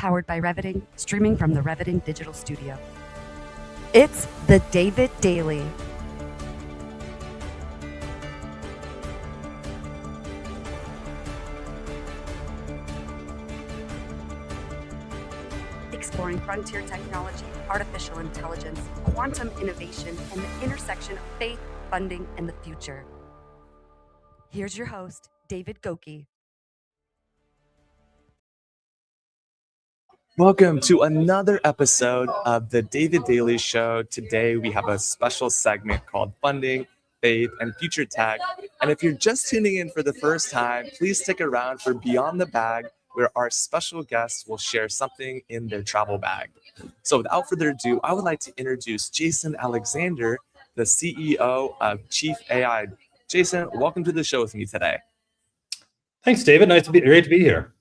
powered by Reviting, streaming from the Reviting Digital Studio. It's the David Daily. Exploring frontier technology, artificial intelligence, quantum innovation, and the intersection of faith, funding, and the future. Here's your host, David Goki. Welcome to another episode of the David Daily Show. Today we have a special segment called Funding, Faith, and Future Tech. And if you're just tuning in for the first time, please stick around for Beyond the Bag, where our special guests will share something in their travel bag. So without further ado, I would like to introduce Jason Alexander, the CEO of Chief AI. Jason, welcome to the show with me today. Thanks, David. Great to be here.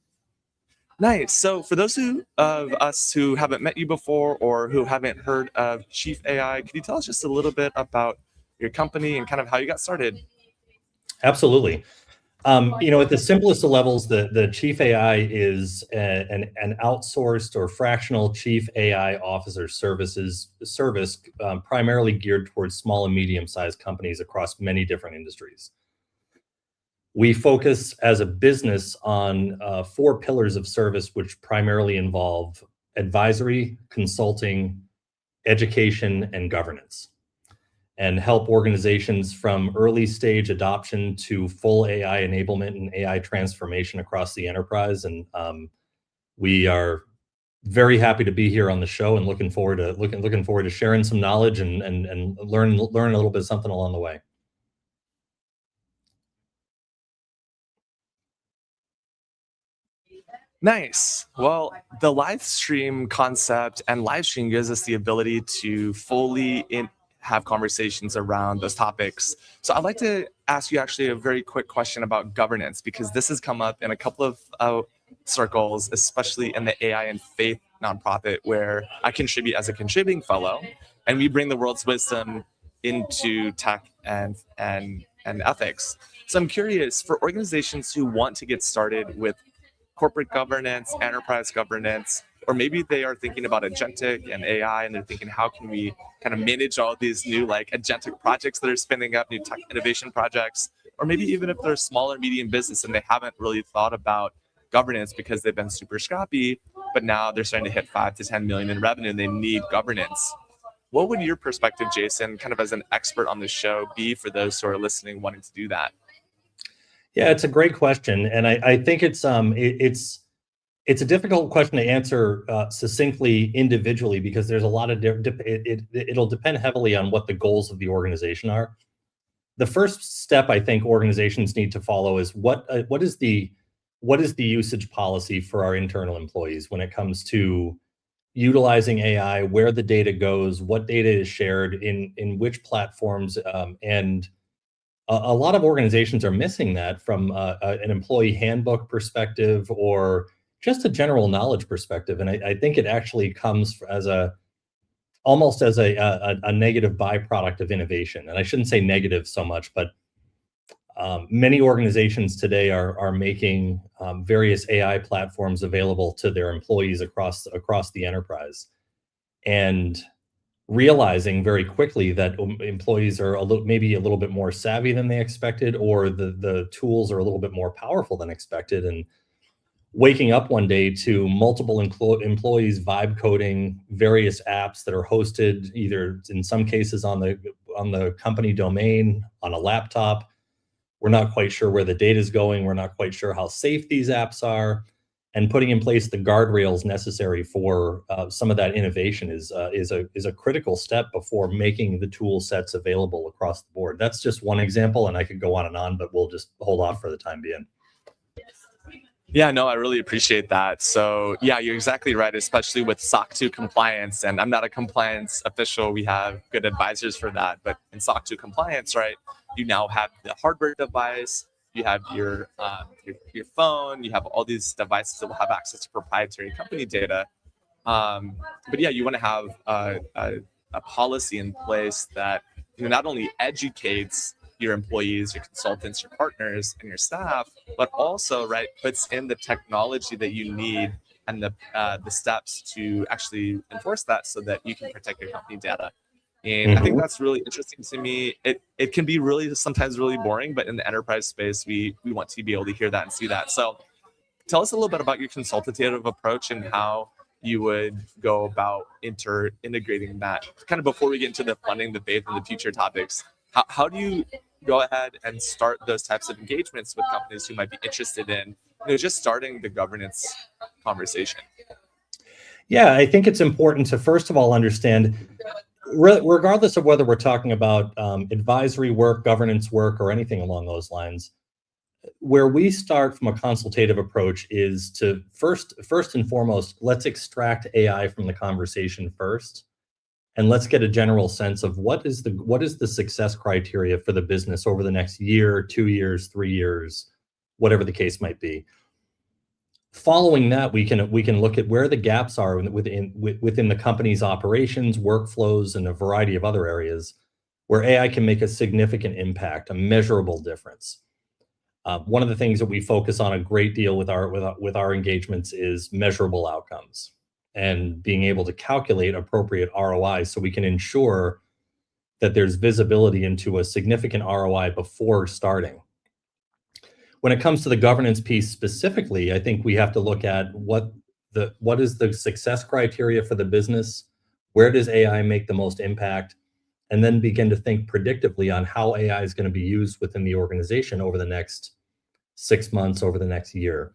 Nice. So for those of us who haven't met you before or who haven't heard of Chief AI, could you tell us just a little bit about your company and kind of how you got started? Absolutely. At the simplest of levels, the Chief AI is an outsourced or fractional Chief AI Officer service primarily geared towards small and medium-sized companies across many different industries. We focus as a business on 4 pillars of service, which primarily involve advisory, consulting, education, and governance, and help organizations from early stage adoption to full AI enablement and AI transformation across the enterprise. And we are very happy to be here on the show and looking forward to sharing some knowledge and learn a little bit of something along the way. Nice. Well, the live stream concept and live stream gives us the ability to fully have conversations around those topics. So I'd like to ask you actually a very quick question about governance, because this has come up in a couple of circles, especially in the AI and faith nonprofit, where I contribute as a contributing fellow, and we bring the world's wisdom into tech and ethics. So I'm curious, for organizations who want to get started with corporate governance, enterprise governance, or maybe they are thinking about agentic and AI, and they're thinking, how can we kind of manage all these new agentic projects that are spinning up, new tech innovation projects, or maybe even if they're a small or medium business and they haven't really thought about governance because they've been super scrappy, but now they're starting to hit 5 to 10 million in revenue and they need governance. What would your perspective, Jason, kind of as an expert on the show, be for those who are listening wanting to do that? Yeah, it's a great question, and I think it's a difficult question to answer succinctly individually, because there's a lot of it'll depend heavily on what the goals of the organization are. The first step I think organizations need to follow is what is the usage policy for our internal employees when it comes to utilizing AI, where the data goes, what data is shared in which platforms, and a lot of organizations are missing that from an employee handbook perspective or just a general knowledge perspective. And I think it actually comes as almost as a negative byproduct of innovation. And I shouldn't say negative so much, but many organizations today are making various AI platforms available to their employees across the enterprise, and realizing very quickly that employees are maybe a little bit more savvy than they expected, or the tools are a little bit more powerful than expected, and waking up one day to multiple employees vibe coding various apps that are hosted either in some cases on the company domain on a laptop. We're not quite sure where the data is going. We're not quite sure how safe these apps are. And putting in place the guardrails necessary for some of that innovation is a critical step before making the tool sets available across the board. That's just one example, and I could go on, but we'll just hold off for the time being. Yeah, no, I really appreciate that. So yeah, you're exactly right, especially with SOC 2 compliance. And I'm not a compliance official. We have good advisors for that. But in SOC 2 compliance, right, you now have the hardware device, you have your phone, you have all these devices that will have access to proprietary company data. But yeah, you want to have a policy in place that not only educates your employees, your consultants, your partners, and your staff, but also, right, puts in the technology that you need and the steps to actually enforce that so that you can protect your company data. And I think that's really interesting to me. It can be really sometimes really boring, but in the enterprise space, we want to be able to hear that and see that. So tell us a little bit about your consultative approach and how you would go about integrating that. Kind of before we get into the funding, the faith, and the future topics, how do you go ahead and start those types of engagements with companies who might be interested in just starting the governance conversation? Yeah, I think it's important to first of all understand, regardless of whether we're talking about advisory work, governance work, or anything along those lines, where we start from a consultative approach is to first and foremost, let's extract AI from the conversation first, and let's get a general sense of what is the success criteria for the business over the next year, 2 years, 3 years, whatever the case might be. Following that, we can look at where the gaps are within the company's operations, workflows, and a variety of other areas where AI can make a significant impact, a measurable difference. One of the things that we focus on a great deal with our engagements is measurable outcomes and being able to calculate appropriate ROI so we can ensure that there's visibility into a significant ROI before starting. When it comes to the governance piece specifically, I think we have to look at what is the success criteria for the business, where does AI make the most impact, and then begin to think predictively on how AI is going to be used within the organization over the next 6 months, over the next year.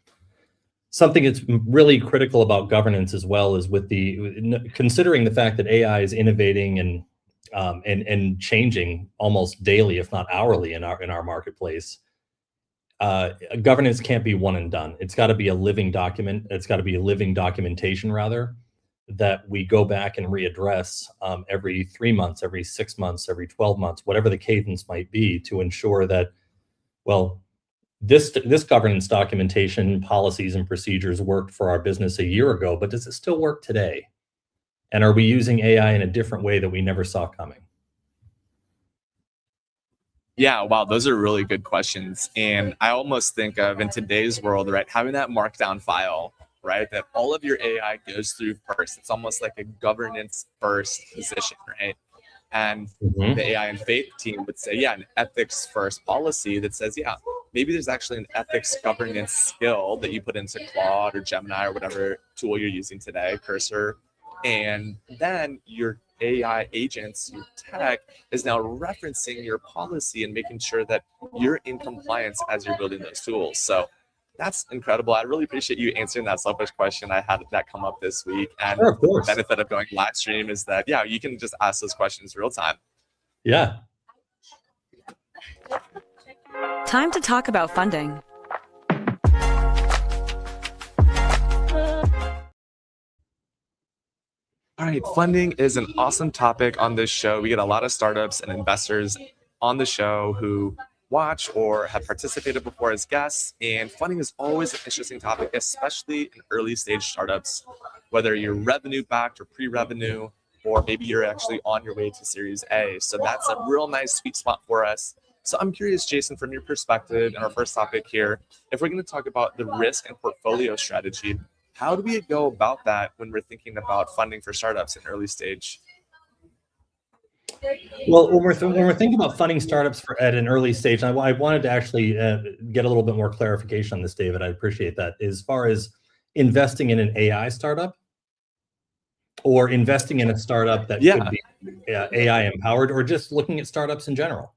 Something that's really critical about governance as well is considering the fact that AI is innovating and changing almost daily, if not hourly, in our marketplace. Governance can't be one and done. It's got to be a living document. It's got to be a living documentation, rather, that we go back and readdress every 3 months, every 6 months, every 12 months, whatever the cadence might be, to ensure that, well, this governance documentation, policies, and procedures worked for our business a year ago, but does it still work today? And are we using AI in a different way that we never saw coming? Yeah, wow, those are really good questions. And I almost think of, in today's world, right, having that markdown file, right, that all of your AI goes through first. It's almost like a governance first position, right? And the AI and faith team would say, yeah, an ethics first policy that says, yeah, maybe there's actually an ethics governance skill that you put into Claude or Gemini or whatever tool you're using today, Cursor. And then your AI agents, your tech, is now referencing your policy and making sure that you're in compliance as you're building those tools. So that's incredible. I really appreciate you answering that selfish question. I had that come up this week. And Sure, of course. The benefit of going live stream is that, yeah, you can just ask those questions real time. Yeah. Time to talk about funding. All right, funding is an awesome topic on this show. We get a lot of startups and investors on the show who watch or have participated before as guests, and funding is always an interesting topic, especially in early stage startups, whether you're revenue backed or pre-revenue, or maybe you're actually on your way to Series A. So that's a real nice sweet spot for us. So I'm curious, Jason, from your perspective, and our first topic here, if we're going to talk about the risk and portfolio strategy, how do we go about that when we're thinking about funding for startups in early stage? Well, when we're thinking about funding startups at an early stage, I wanted to actually get a little bit more clarification on this, David. I appreciate that. As far as investing in an AI startup, or investing in a startup that could be AI empowered, or just looking at startups in general?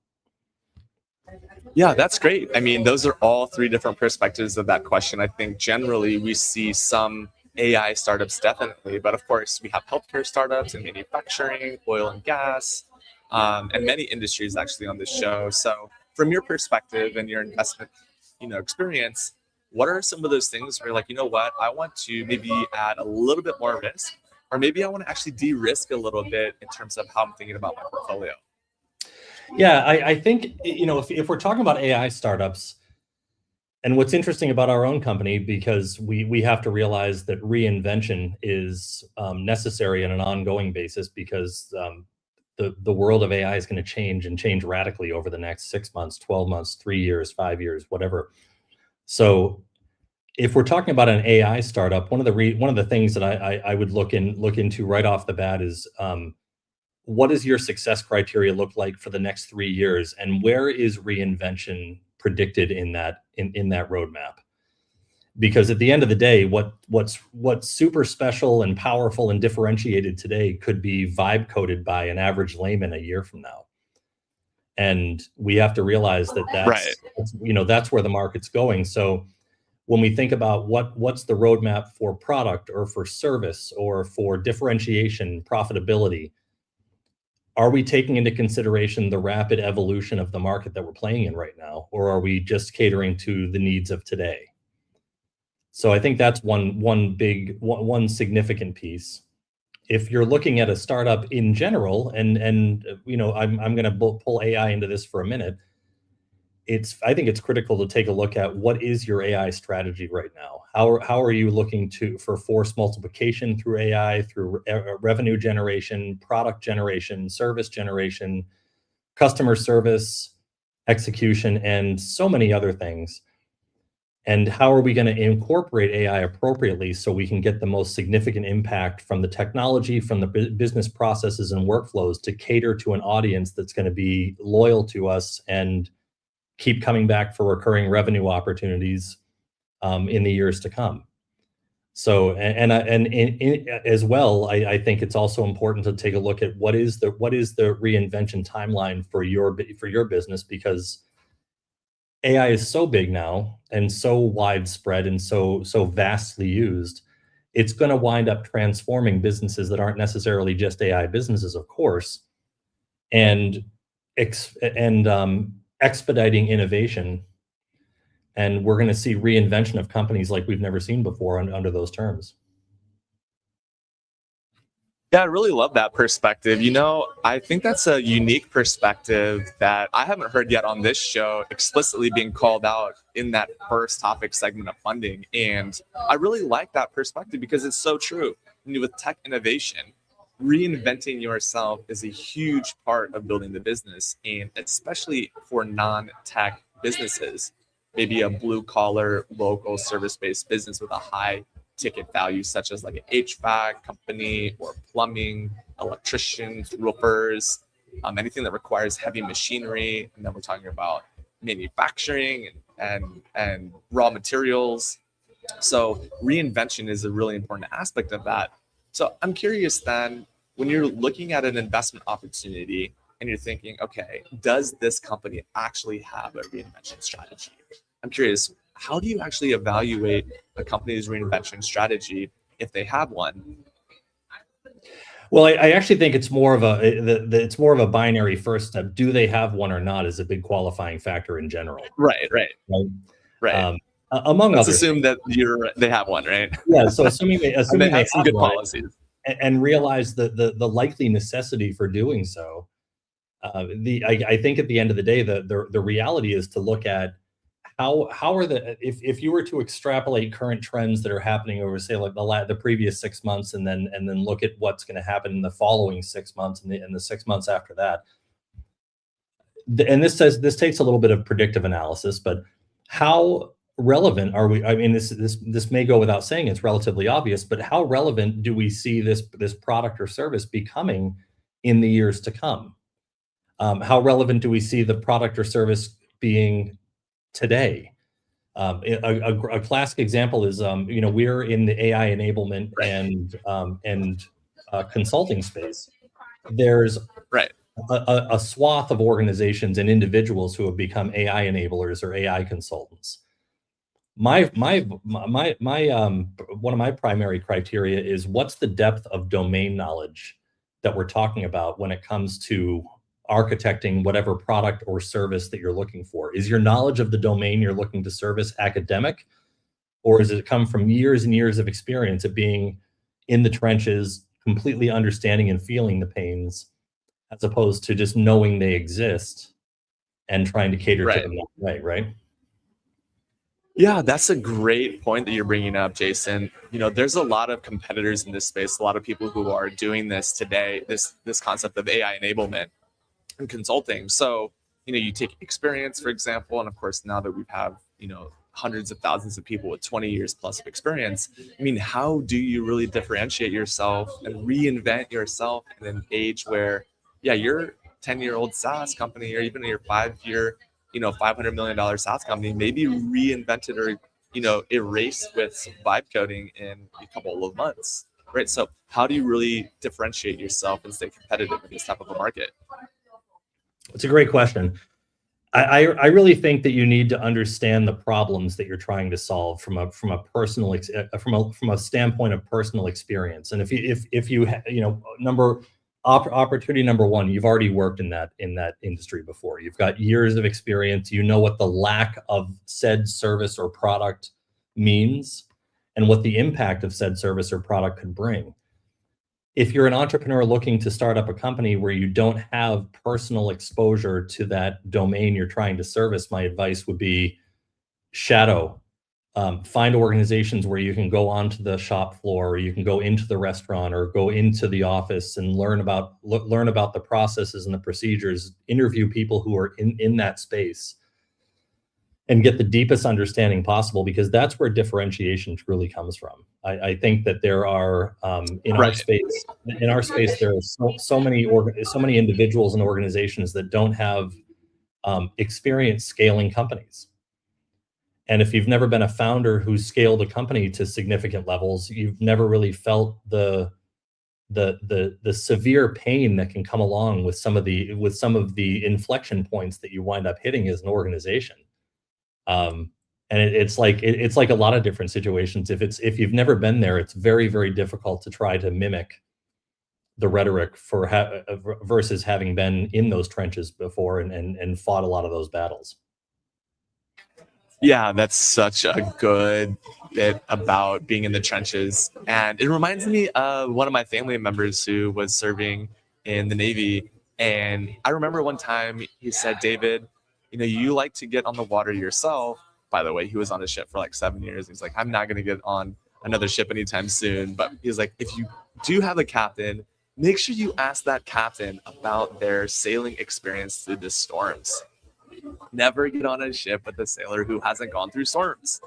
Yeah, that's great. I mean, those are all three different perspectives of that question. I think generally we see some AI startups, definitely, but of course we have healthcare startups and manufacturing, oil and gas, and many industries actually on this show. So from your perspective and your investment, experience, what are some of those things where you're like, you know what, I want to maybe add a little bit more risk, or maybe I want to actually de-risk a little bit in terms of how I'm thinking about my portfolio? Yeah, I think, if we're talking about AI startups, and what's interesting about our own company, because we have to realize that reinvention is necessary on an ongoing basis, because the world of AI is going to change and change radically over the next 6 months, 12 months, 3 years, 5 years, whatever. So if we're talking about an AI startup, one of the things that I would look into right off the bat is, what does your success criteria look like for the next 3 years, and where is reinvention predicted in that roadmap? Because at the end of the day, what's super special and powerful and differentiated today could be vibe coded by an average layman a year from now. And we have to realize that that's where the market's going. So when we think about what's the roadmap for product or for service or for differentiation, profitability, are we taking into consideration the rapid evolution of the market that we're playing in right now, or are we just catering to the needs of today? So I think that's one significant piece. If you're looking at a startup in general, and I'm going to pull AI into this for a minute. I think it's critical to take a look at what is your AI strategy right now. How are you looking for force multiplication through AI, through revenue generation, product generation, service generation, customer service, execution, and so many other things. And how are we going to incorporate AI appropriately so we can get the most significant impact from the technology, from the business processes and workflows to cater to an audience that's going to be loyal to us and keep coming back for recurring revenue opportunities in the years to come. So, as well, I think it's also important to take a look at what is the reinvention timeline for your business, because AI is so big now and so widespread and so vastly used. It's going to wind up transforming businesses that aren't necessarily just AI businesses, of course, and expediting innovation. And we're going to see reinvention of companies like we've never seen before under those terms. Yeah, I really love that perspective. I think that's a unique perspective that I haven't heard yet on this show, explicitly being called out in that first topic segment of funding. And I really like that perspective because it's so true. With tech innovation, reinventing yourself is a huge part of building the business, and especially for non-tech businesses, maybe a blue-collar, local service-based business with a high ticket value, such as like an HVAC company or plumbing, electricians, roofers, anything that requires heavy machinery. And then we're talking about manufacturing and raw materials. So reinvention is a really important aspect of that. So I'm curious then, when you're looking at an investment opportunity and you're thinking, okay, does this company actually have a reinvention strategy? I'm curious, how do you actually evaluate a company's reinvention strategy if they have one? Well, I actually think it's more of a binary first step. Do they have one or not is a big qualifying factor in general. Right. Among Let's others, assume that they have one, right? Yeah. So assuming they have some good policies, and realize the likely necessity for doing so. I think at the end of the day, the reality is to look at how are if you were to extrapolate current trends that are happening over, say, like the previous 6 months, and then look at what's going to happen in the following 6 months and the 6 months after that. And this takes a little bit of predictive analysis, but how relevant are we? I mean, this may go without saying, it's relatively obvious, but how relevant do we see this product or service becoming in the years to come? How relevant do we see the product or service being today? A classic example is, we're in the AI enablement and consulting space. There's a swath of organizations and individuals who have become AI enablers or AI consultants. My one of my primary criteria is, what's the depth of domain knowledge that we're talking about when it comes to architecting whatever product or service that you're looking for? Is your knowledge of the domain you're looking to service academic, or does it come from years and years of experience of being in the trenches, completely understanding and feeling the pains, as opposed to just knowing they exist and trying to cater to them that way, right? Yeah, that's a great point that you're bringing up, Jason. There's a lot of competitors in this space, a lot of people who are doing this today, this concept of AI enablement and consulting. So, you take experience, for example, and of course, now that we have, hundreds of thousands of people with 20 years plus of experience, I mean, how do you really differentiate yourself and reinvent yourself in an age where, yeah, your 10-year-old SaaS company or even your 5-year, $500 million SaaS company may be reinvented or, erased with some vibe coding in a couple of months, right? So how do you really differentiate yourself and stay competitive in this type of a market? It's a great question. I really think that you need to understand the problems that you're trying to solve from a personal from a standpoint of personal experience. And if you opportunity number one, you've already worked in that industry before. You've got years of experience. You know what the lack of said service or product means, and what the impact of said service or product could bring. If you're an entrepreneur looking to start up a company where you don't have personal exposure to that domain you're trying to service, my advice would be shadow. Find organizations where you can go onto the shop floor, or you can go into the restaurant, or go into the office and learn about the processes and the procedures. Interview people who are in that space and get the deepest understanding possible, because that's where differentiation really comes from. I think that there are in our space, there are so many individuals and organizations that don't have experience scaling companies. And if you've never been a founder who scaled a company to significant levels, you've never really felt the severe pain that can come along with some of the inflection points that you wind up hitting as an organization. And it's like a lot of different situations. If you've never been there, it's very, very difficult to try to mimic the rhetoric versus having been in those trenches before and fought a lot of those battles. Yeah, that's such a good bit about being in the trenches. And it reminds me of one of my family members who was serving in the Navy. And I remember one time he said, David, you like to get on the water yourself. By the way, he was on a ship for like 7 years. He's like, I'm not going to get on another ship anytime soon. But he's like, if you do have a captain, make sure you ask that captain about their sailing experience through the storms. Never get on a ship with a sailor who hasn't gone through storms.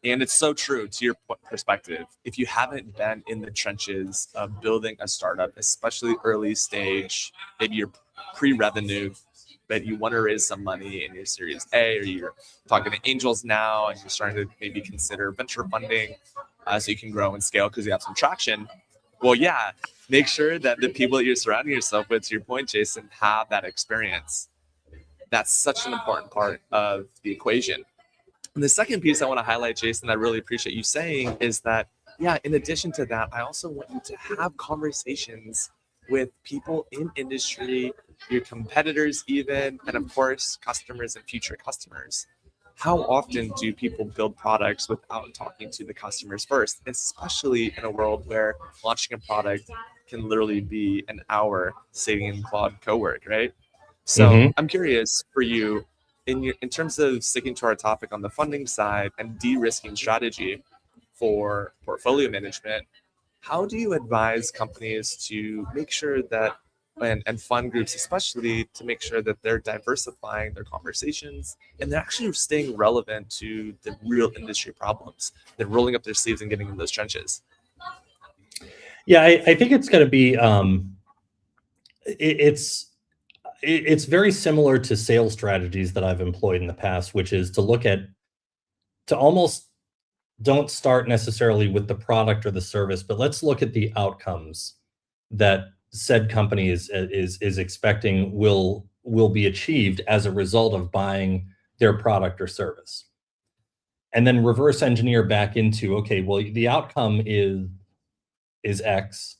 And it's so true to your perspective. If you haven't been in the trenches of building a startup, especially early stage, maybe you're pre-revenue, but you want to raise some money in your Series A, or you're talking to angels now and you're starting to maybe consider venture funding so you can grow and scale because you have some traction. Well, yeah, make sure that the people that you're surrounding yourself with, to your point, Jason, have that experience. That's such an important part of the equation. And the second piece I want to highlight, Jason, I really appreciate you saying, is that, yeah, in addition to that, I also want you to have conversations with people in industry, your competitors even, and of course, customers and future customers. How often do people build products without talking to the customers first, especially in a world where launching a product can literally be an hour sitting in Claude Cowork, right? So I'm curious for you, in terms of sticking to our topic on the funding side and de-risking strategy for portfolio management, how do you advise companies to make sure that, and fund groups especially, to make sure that they're diversifying their conversations and they're actually staying relevant to the real industry problems? They're rolling up their sleeves and getting in those trenches. Yeah, I think it's going to be, it's very similar to sales strategies that I've employed in the past, which is to almost don't start necessarily with the product or the service, but let's look at the outcomes that said company is expecting will be achieved as a result of buying their product or service. And then reverse engineer back into, okay, well, the outcome is X,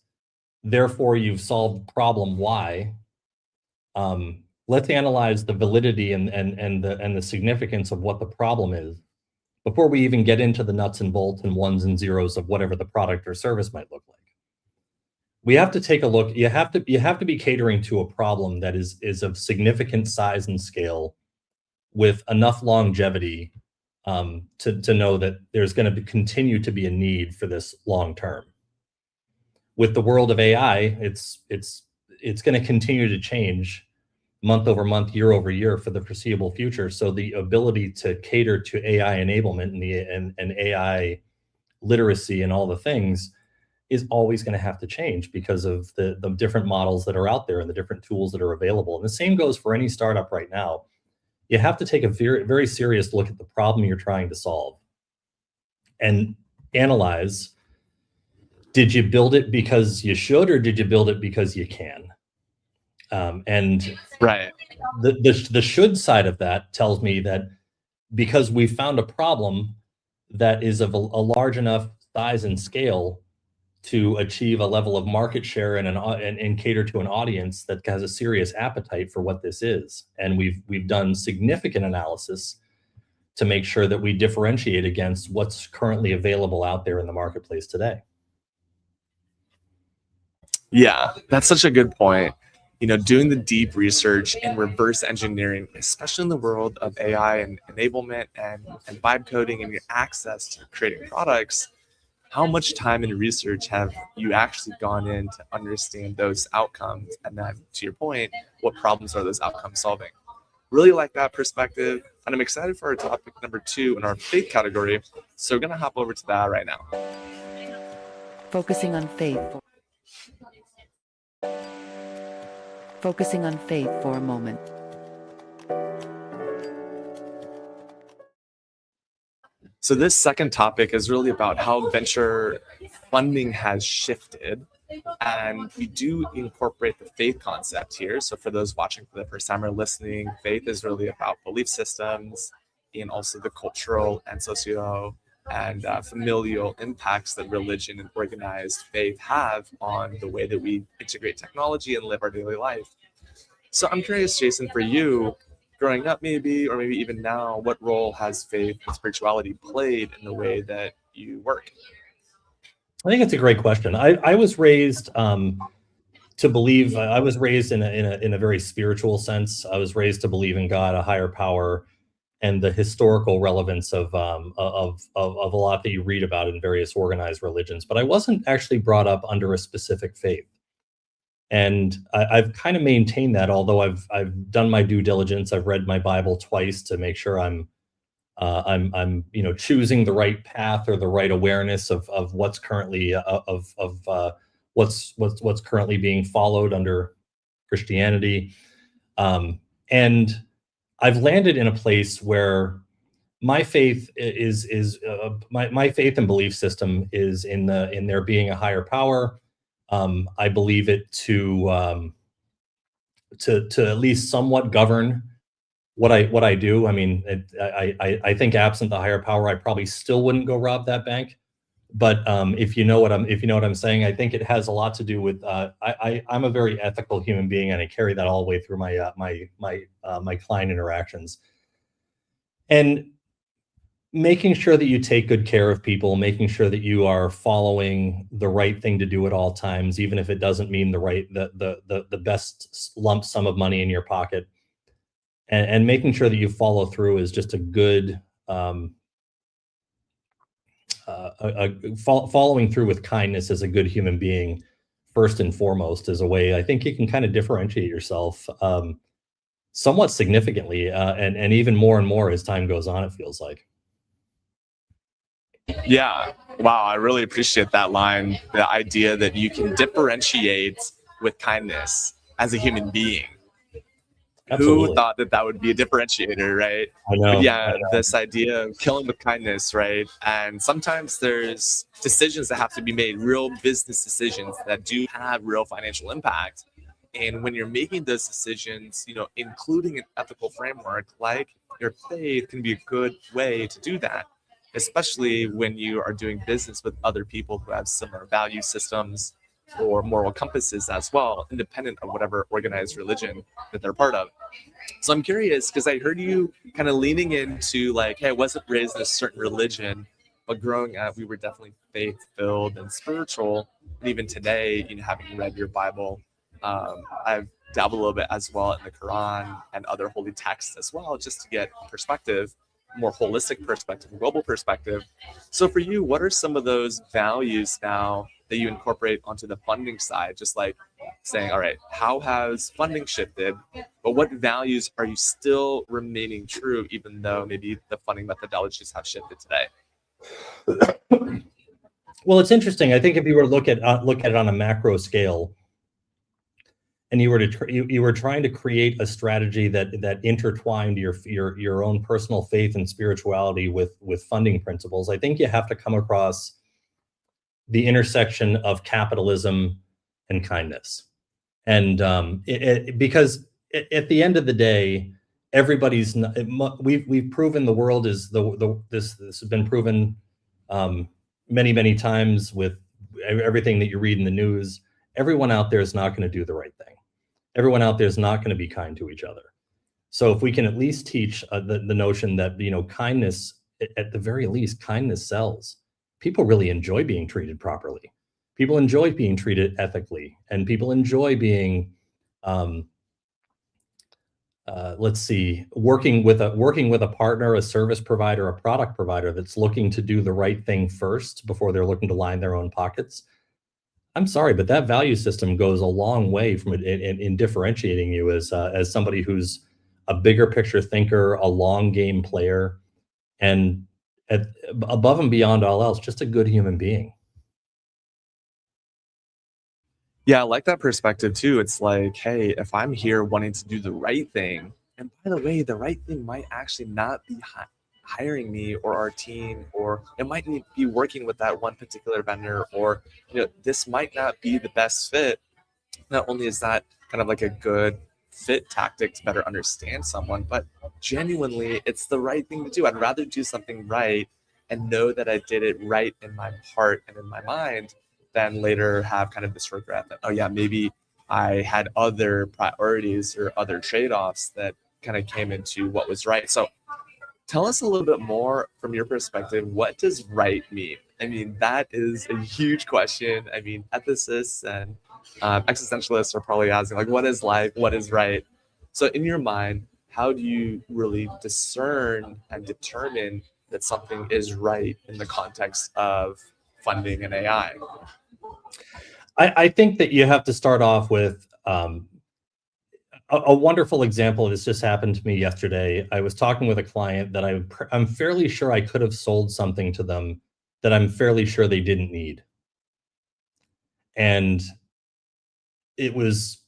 therefore you've solved problem Y. Let's analyze the validity and the significance of what the problem is before we even get into the nuts and bolts and ones and zeros of whatever the product or service might look like. We have to take a look. You have to be catering to a problem that is of significant size and scale, with enough longevity to know that there's going to continue to be a need for this long term. With the world of AI, it's going to continue to change month over month, year over year for the foreseeable future. So the ability to cater to AI enablement and AI literacy and all the things is always going to have to change because of the different models that are out there and the different tools that are available. And the same goes for any startup right now. You have to take a very, very serious look at the problem you're trying to solve and analyze, did you build it because you should, or did you build it because you can? And Right. The should side of that tells me that because we found a problem that is of a large enough size and scale to achieve a level of market share and cater to an audience that has a serious appetite for what this is. And we've done significant analysis to make sure that we differentiate against what's currently available out there in the marketplace today. Yeah, that's such a good point. Doing the deep research and reverse engineering, especially in the world of AI and enablement and vibe coding and your access to creating products, how much time and research have you actually gone in to understand those outcomes? And then, to your point, what problems are those outcomes solving? Really like that perspective. And I'm excited for our topic number 2 in our faith category. So we're going to hop over to that right now. Focusing on faith. Focusing on faith for a moment. So this second topic is really about how venture funding has shifted. And we do incorporate the faith concept here. So for those watching for the first time or listening, faith is really about belief systems and also the cultural and socio and familial impacts that religion and organized faith have on the way that we integrate technology and live our daily life. So I'm curious, Jason, for you, growing up maybe, or maybe even now, what role has faith and spirituality played in the way that you work? I think it's a great question. I was raised to believe. I was raised in a very spiritual sense. I was raised to believe in God, a higher power, and the historical relevance of a lot that you read about in various organized religions. But I wasn't actually brought up under a specific faith, and I've kind of maintained that. Although I've done my due diligence, I've read my Bible twice to make sure I'm choosing the right path or the right awareness of what's currently what's currently being followed under Christianity, and I've landed in a place where my faith my faith and belief system is in there being a higher power. I believe it to at least somewhat govern what I do. I mean, I think absent the higher power, I probably still wouldn't go rob that bank. But if you know what I'm saying, I think it has a lot to do with I'm a very ethical human being, and I carry that all the way through my client interactions, and making sure that you take good care of people, making sure that you are following the right thing to do at all times, even if it doesn't mean the best lump sum of money in your pocket, and making sure that you follow through is just a good. Following through with kindness as a good human being, first and foremost, is a way I think you can kind of differentiate yourself somewhat significantly, and even more and more as time goes on, it feels like. Yeah. Wow. I really appreciate that line. The idea that you can differentiate with kindness as a human being. Absolutely. Who thought that would be a differentiator, right? I know. But yeah, this idea of killing with kindness, right? And sometimes there's decisions that have to be made, real business decisions that do have real financial impact. And when you're making those decisions, including an ethical framework like your faith can be a good way to do that, especially when you are doing business with other people who have similar value systems or moral compasses as well, independent of whatever organized religion that they're part of. So I'm curious, because I heard you kind of leaning into like, hey, I wasn't raised in a certain religion, but growing up, we were definitely faith-filled and spiritual. And even today, having read your Bible, I've dabbled a little bit as well in the Quran and other holy texts as well, just to get perspective. more holistic perspective, global perspective. So for you, what are some of those values now that you incorporate onto the funding side? Just like saying, all right, how has funding shifted, but what values are you still remaining true, even though maybe the funding methodologies have shifted today? Well, it's interesting. I think if you were to look at it on a macro scale, and you were trying to create a strategy that intertwined your own personal faith and spirituality with funding principles, I think you have to come across the intersection of capitalism and kindness. And because at the end of the day, everybody's not, we've proven the world is this has been proven many times with everything that you read in the news. Everyone out there is not going to do the right thing. Everyone out there is not going to be kind to each other. So if we can at least teach the notion that, kindness, at the very least, kindness sells. People really enjoy being treated properly. People enjoy being treated ethically, and people enjoy being, working with a partner, a service provider, a product provider that's looking to do the right thing first before they're looking to line their own pockets. I'm sorry, but that value system goes a long way from it in differentiating you as somebody who's a bigger picture thinker, a long game player, and above and beyond all else, just a good human being. Yeah, I like that perspective too. It's like, hey, if I'm here wanting to do the right thing, and by the way, the right thing might actually not be hiring me or our team, or it might be working with that one particular vendor, or this might not be the best fit. Not only is that kind of like a good fit tactic to better understand someone, but genuinely it's the right thing to do. I'd rather do something right and know that I did it right in my heart and in my mind than later have kind of this regret that, oh yeah, maybe I had other priorities or other trade-offs that kind of came into what was right. So tell us a little bit more from your perspective. What does right mean? I mean, that is a huge question. I mean, ethicists and existentialists are probably asking, like, what is life? What is right? So in your mind, how do you really discern and determine that something is right in the context of funding and AI? I think that you have to start off with a wonderful example. This just happened to me yesterday. I was talking with a client that I'm fairly sure I could have sold something to them that I'm fairly sure they didn't need. And it was,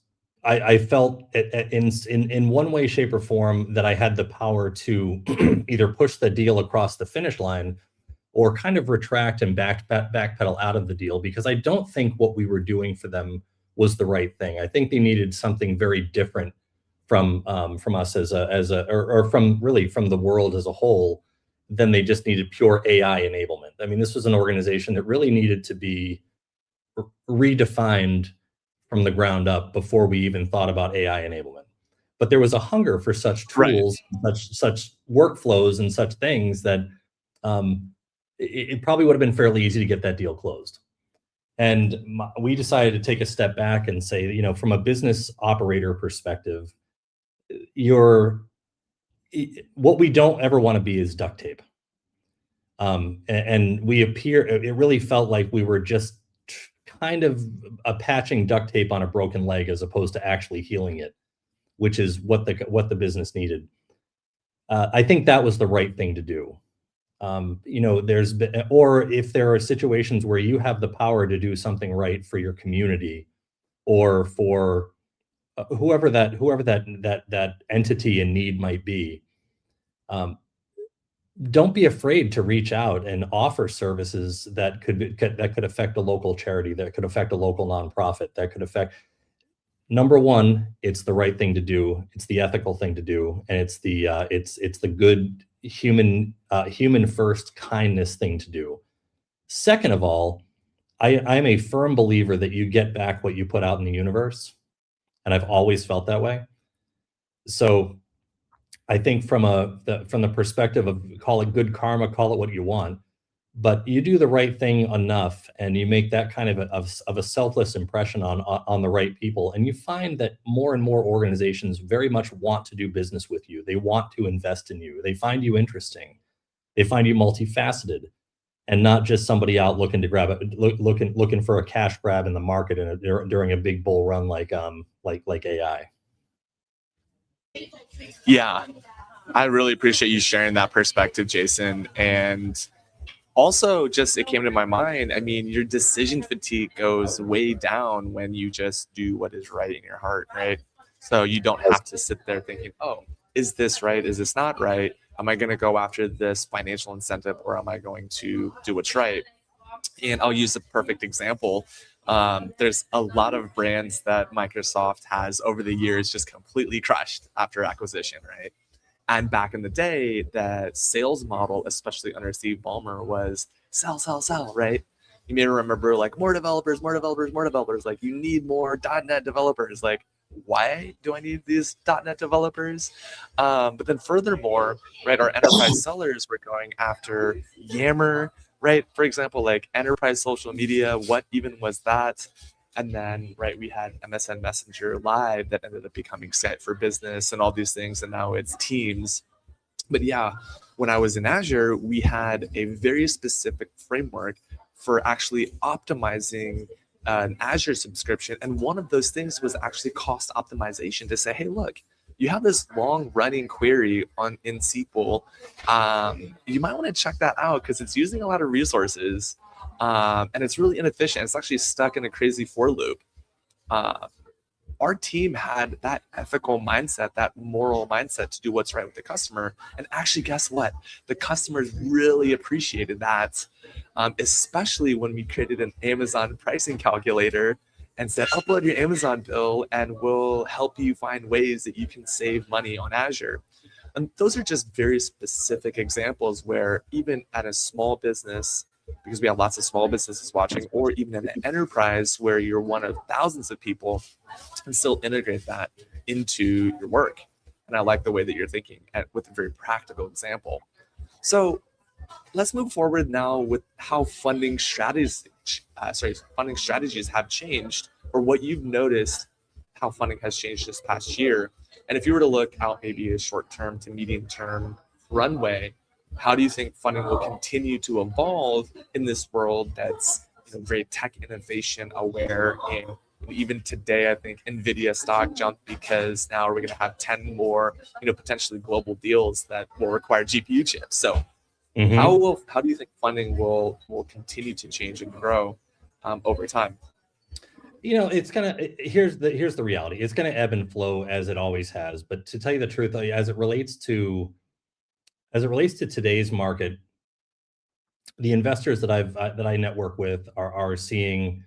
I felt in one way, shape, or form that I had the power to either push the deal across the finish line or kind of retract and backpedal out of the deal, because I don't think what we were doing for them was the right thing. I think they needed something very different from us or from the world as a whole, than they just needed pure AI enablement. I mean, this was an organization that really needed to be redefined from the ground up before we even thought about AI enablement. But there was a hunger for such tools, right, such workflows and such things that it probably would have been fairly easy to get that deal closed. And we decided to take a step back and say, from a business operator perspective, what we don't ever want to be is duct tape. And it really felt like we were just kind of patching duct tape on a broken leg as opposed to actually healing it, which is what the business needed. I think that was the right thing to do. Or if there are situations where you have the power to do something right for your community or for whoever that entity in need might be, don't be afraid to reach out and offer services that could affect a local charity, that could affect a local nonprofit, that could affect. Number one, it's the right thing to do. It's the ethical thing to do, and it's the good human first kindness thing to do. Second of all, I'm a firm believer that you get back what you put out in the universe, and I've always felt that way. So I think from the perspective of, call it good karma, call it what you want, But you do the right thing enough, and you make that kind of a selfless impression on the right people, and you find that more and more organizations very much want to do business with you. They want to invest in you. They find you interesting. They find you multifaceted, and not just somebody out looking to grab it, looking for a cash grab in the market during a big bull run like AI. Yeah, I really appreciate you sharing that perspective, Jason. And also, just it came to my mind. I mean, your decision fatigue goes way down when you just do what is right in your heart, right? So you don't have to sit there thinking, oh, is this right? Is this not right? Am I going to go after this financial incentive, or am I going to do what's right? And I'll use a perfect example. There's a lot of brands that Microsoft has over the years just completely crushed after acquisition, right? And back in the day, that sales model, especially under Steve Ballmer, was sell, sell, sell, right? You may remember like more developers, more developers, more developers. Like you need more .NET developers. Like, why do I need these .NET developers? But then furthermore, right, our enterprise sellers were going after Yammer, right? For example, like enterprise social media, what even was that? And then, right, we had MSN Messenger Live that ended up becoming Skype for Business and all these things. And now it's Teams. But yeah, when I was in Azure, we had a very specific framework for actually optimizing an Azure subscription. And one of those things was actually cost optimization, to say, hey, look, you have this long running query in SQL. You might want to check that out because it's using a lot of resources. And it's really inefficient. It's actually stuck in a crazy for loop. Our team had that ethical mindset, that moral mindset to do what's right with the customer. And actually, guess what? The customers really appreciated that, especially when we created an Amazon pricing calculator and said, upload your Amazon bill and we'll help you find ways that you can save money on Azure. And those are just very specific examples where even at a small business, because we have lots of small businesses watching, or even an enterprise where you're one of thousands of people, and still integrate that into your work. And I like the way that you're thinking with a very practical example. So let's move forward now with how funding strategies have changed, or what you've noticed how funding has changed this past year. And if you were to look out maybe a short-term to medium-term runway, how do you think funding will continue to evolve in this world that's very tech innovation aware? And even today, I think NVIDIA stock jumped because now we're going to have 10 more, potentially global deals that will require GPU chips. So how do you think funding will continue to change and grow over time? It's here's the reality. It's gonna ebb and flow as it always has. But to tell you the truth, as it relates to today's market, the investors that I network with are seeing.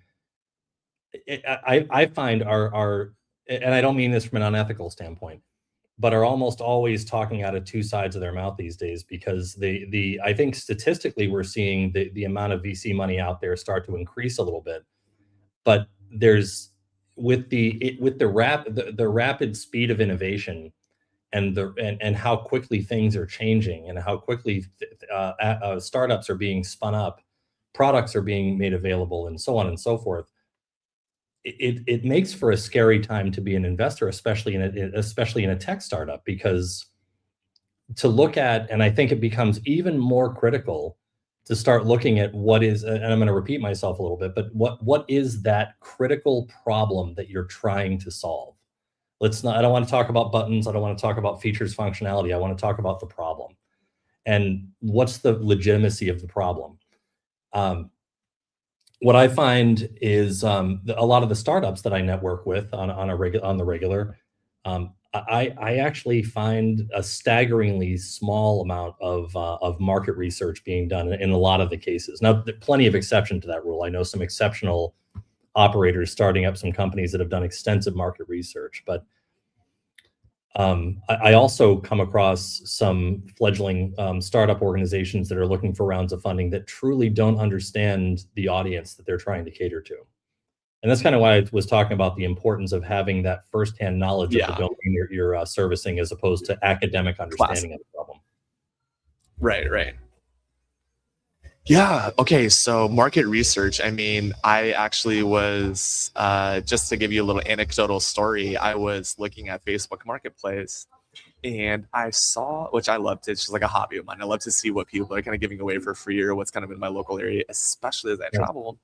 I find are, and I don't mean this from an unethical standpoint, but are almost always talking out of two sides of their mouth these days, because I think statistically we're seeing the amount of VC money out there start to increase a little bit, but there's with the rapid speed of innovation and how quickly things are changing and how quickly startups are being spun up, products are being made available, and so on and so forth. It makes for a scary time to be an investor, especially in a tech startup, because to look at, and I think it becomes even more critical to start looking at what is, and I'm going to repeat myself a little bit, but what is that critical problem that you're trying to solve? I don't want to talk about buttons. I don't want to talk about features, functionality. I want to talk about the problem and what's the legitimacy of the problem. What I find is a lot of the startups that I network with on the regular, I actually find a staggeringly small amount of market research being done in a lot of the cases. Now, there are plenty of exception to that rule. I know some exceptional operators starting up some companies that have done extensive market research, but I also come across some fledgling startup organizations that are looking for rounds of funding that truly don't understand the audience that they're trying to cater to. And that's kind of why I was talking about the importance of having that firsthand knowledge of the domain you're servicing, as opposed to academic understanding of the problem. Right. Yeah. Okay. So market research. I mean, I actually was, just to give you a little anecdotal story, I was looking at Facebook Marketplace and I saw, which I loved, it's just like a hobby of mine. I love to see what people are kind of giving away for free or what's kind of in my local area, especially as I Yes. travel.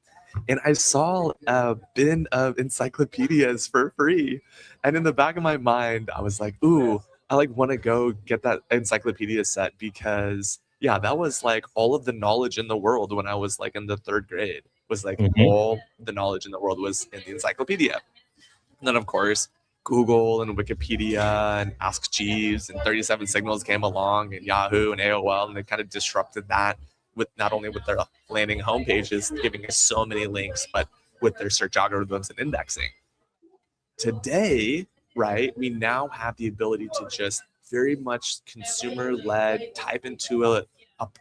And I saw a bin of encyclopedias for free. And in the back of my mind, I was like, ooh, I like want to go get that encyclopedia set because yeah, that was like all of the knowledge in the world when I was like in the third grade. Was like Mhm. all the knowledge in the world was in the encyclopedia. And then of course, Google and Wikipedia and Ask Jeeves and 37 Signals came along and Yahoo and AOL, and they kind of disrupted that with not only with their landing homepages, giving us so many links, but with their search algorithms and indexing. Today, right, we now have the ability to just very much consumer led type into a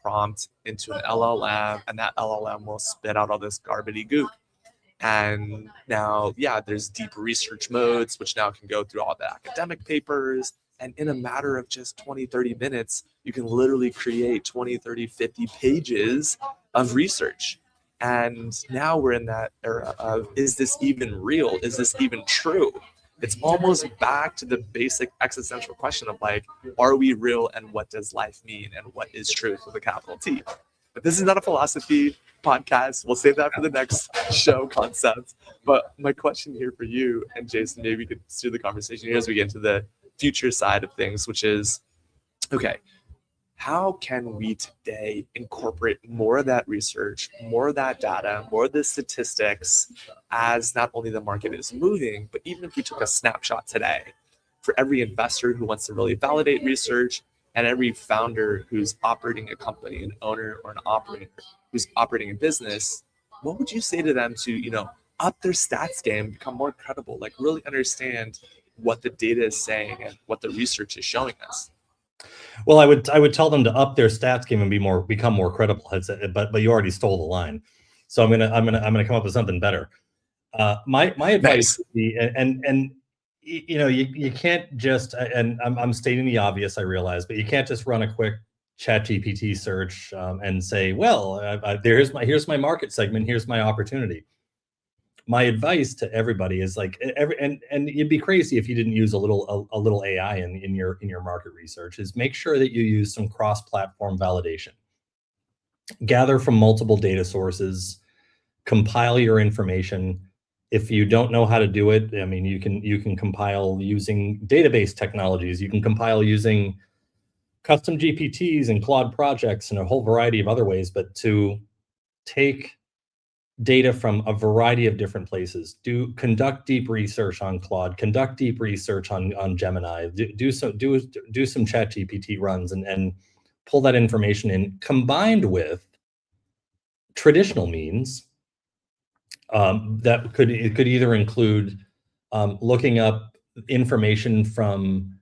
prompt into an LLM, and that LLM will spit out all this garbity goop. And now, yeah, there's deep research modes, which now can go through all the academic papers. And in a matter of just 20, 30 minutes, you can literally create 20, 30, 50 pages of research. And now we're in that era of, is this even real? Is this even true? It's almost back to the basic existential question of like, are we real and what does life mean and what is truth with a capital T? But this is not a philosophy podcast. We'll save that for the next show concept. But my question here for you and Jason, maybe we could steer the conversation here as we get into the future side of things, which is okay, how can we today incorporate more of that research, more of that data, more of the statistics as not only the market is moving, but even if we took a snapshot today for every investor who wants to really validate research and every founder who's operating a company, an owner or an operator who's operating a business, what would you say to them to, up their stats game, become more credible, like really understand what the data is saying and what the research is showing us? Well, I would tell them to up their stats game and become more credible. But you already stole the line, so I'm gonna come up with something better. My advice Nice. would be, and you can't just, and I'm stating the obvious, I realize, but you can't just run a quick ChatGPT search and say, well, here's my market segment, here's my opportunity. My advice to everybody is like and you'd be crazy if you didn't use a little AI in your market research, is make sure that you use some cross-platform validation. Gather from multiple data sources, compile your information. If you don't know how to do it, I mean, you can compile using database technologies, you can compile using custom GPTs and Claude projects and a whole variety of other ways, but to take data from a variety of different places. Conduct deep research on Claude, conduct deep research on Gemini, do some ChatGPT runs and pull that information in, combined with traditional means that could either include looking up information from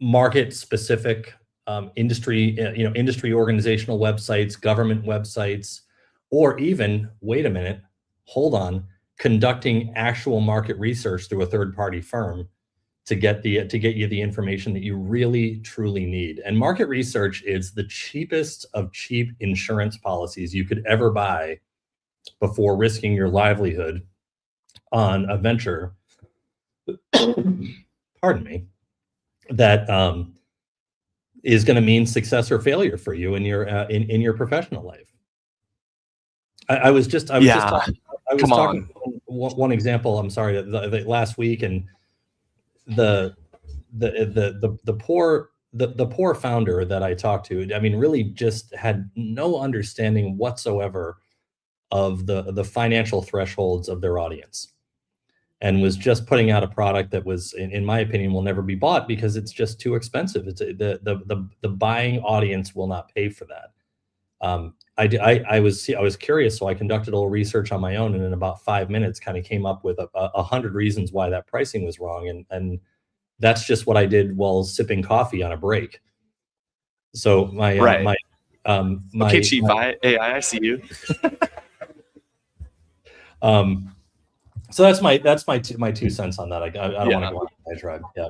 market specific industry organizational websites, government websites, or even, wait a minute, hold on, conducting actual market research through a third party firm to get you the information that you really truly need. And market research is the cheapest of cheap insurance policies you could ever buy before risking your livelihood on a venture pardon me, that is going to mean success or failure for you in your professional life. I was just Yeah, come talking on. one example. I'm sorry, the last week, and the poor founder that I talked to, I mean, really just had no understanding whatsoever of the financial thresholds of their audience, and was just putting out a product that was, in my opinion, will never be bought because it's just too expensive. It's the buying audience will not pay for that. I was curious, so I conducted a little research on my own, and in about 5 minutes, kind of came up with 100 reasons why that pricing was wrong, and that's just what I did while sipping coffee on a break. So Right. Okay, Chief AI, I see you. So that's my 2 cents on that. I don't want to go on my tribe. Yeah.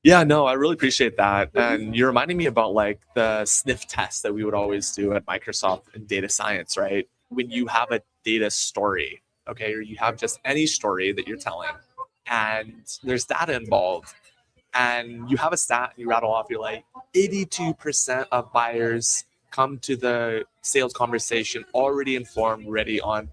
Yeah, no, I really appreciate that. And you're reminding me about like the sniff test that we would always do at Microsoft in data science, right? When you have a data story, okay, or you have just any story that you're telling, and there's data involved, and you have a stat and you rattle off, you're like, 82% of buyers come to the sales conversation already informed, ready on,